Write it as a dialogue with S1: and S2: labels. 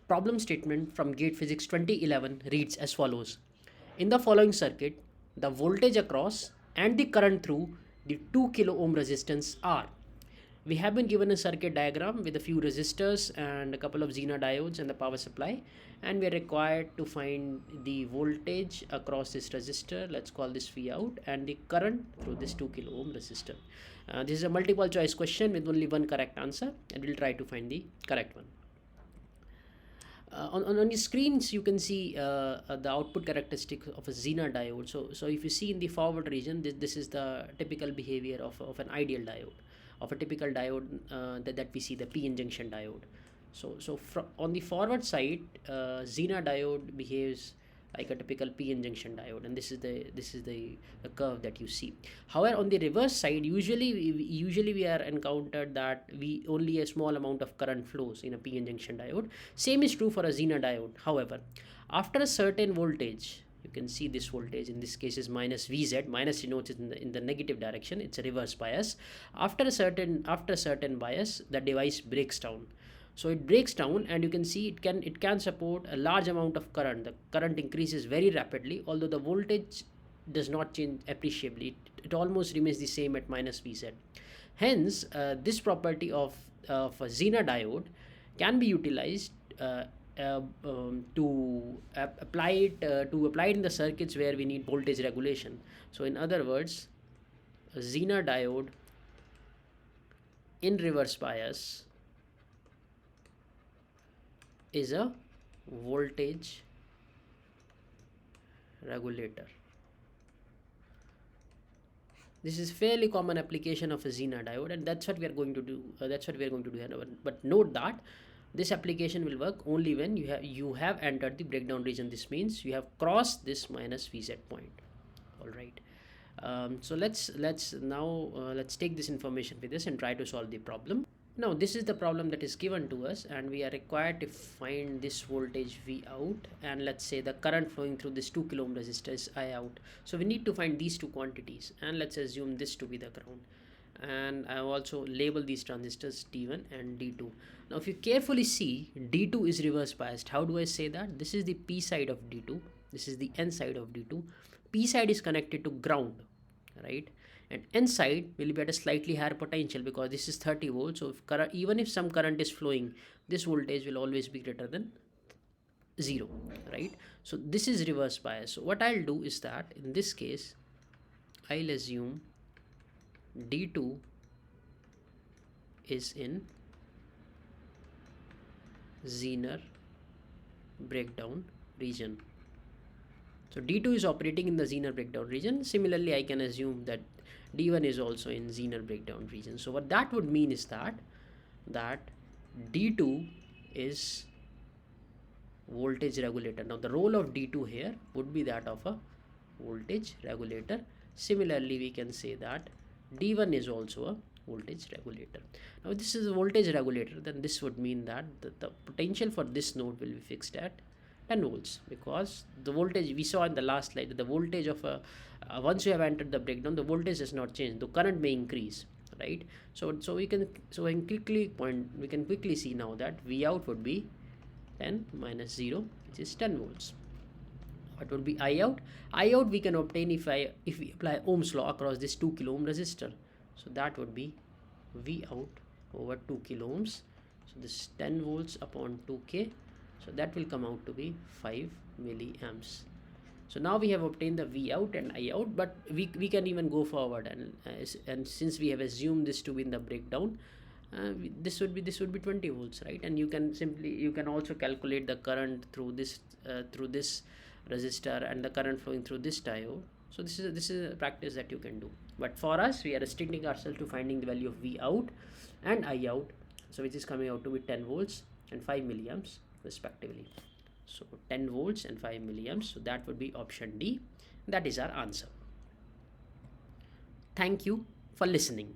S1: Problem statement from GATE Physics 2011 reads as follows. In the following circuit, the voltage across and the current through the 2 kilo ohm resistance are. We have been given a circuit diagram with a few resistors and a couple of Zener diodes and the power supply, and we are required to find the voltage across this resistor, let's call this V out, and the current through this 2 kilo ohm resistor. This is a multiple choice question with only one correct answer, and we'll try to find the correct one. On the screens you can see the output characteristic of a Zener diode. So if you see in the forward region, this is the typical behavior of an ideal diode, of a typical diode that we see, the p-n junction diode. So on the forward side, Zener diode behaves like a typical p-n junction diode, and this is the curve that you see. However, on the reverse side, usually we are encountered that we only a small amount of current flows in a p-n junction diode. Same is true for a Zener diode. However, after a certain voltage, you can see this voltage in this case is minus Vz. Minus denotes it in the negative direction. It's a reverse bias. After a certain bias, the device breaks down. So it breaks down, and you can see it can support a large amount of current. The current increases very rapidly, although the voltage does not change appreciably. It almost remains the same at minus Vz. Hence, this property of a Zener diode can be utilized to apply it in the circuits where we need voltage regulation. So in other words, a Zener diode in reverse bias is a voltage regulator. This is fairly common application of a Zener diode, and that's what we are going to do. Here. But note that this application will work only when you have entered the breakdown region. This means you have crossed this minus Vz point. All right. So let's take this information with us and try to solve the problem. Now this is the problem that is given to us, and we are required to find this voltage V out, and let's say the current flowing through this 2 kilo ohm resistor is I out. So we need to find these two quantities, and let's assume this to be the ground, and I have also labeled these transistors D1 and D2. Now if you carefully see, D2 is reverse biased. How do I say that? This is the P side of D2, this is the N side of D2. P side is connected to ground, right? And N side will be at a slightly higher potential because this is 30 volts. So even if some current is flowing, this voltage will always be greater than 0, right? So this is reverse bias. So what I'll do is that in this case, I'll assume D2 is in Zener breakdown region. So D2 is operating in the Zener breakdown region. Similarly, I can assume that D1 is also in Zener breakdown region. So what that would mean is that D2 is voltage regulator. Now the role of D2 here would be that of a voltage regulator. Similarly, we can say that D1 is also a voltage regulator. Now this is a voltage regulator, then this would mean that the potential for this node will be fixed at 10 volts, because the voltage we saw in the last slide, the voltage of a once you have entered the breakdown, the voltage does not change, the current may increase, right? So we can quickly see now that V out would be 10 minus 0, which is 10 volts. What would be I out? I out we can obtain if we apply Ohm's law across this 2 kilo ohm resistor. So that would be V out over 2 kilo ohms. So this 10 volts upon 2k. So that will come out to be 5 milliamps. So now we have obtained the V out and I out, but we can even go forward, and since we have assumed this to be in the breakdown, this would be 20 volts, right? And you can also calculate the current through this resistor and the current flowing through this diode. So this is a practice that you can do. But for us, we are restricting ourselves to finding the value of V out and I out, so which is coming out to be 10 volts and 5 milliamps respectively. So 10 volts and 5 milliamps. So that would be option D. That is our answer. Thank you for listening.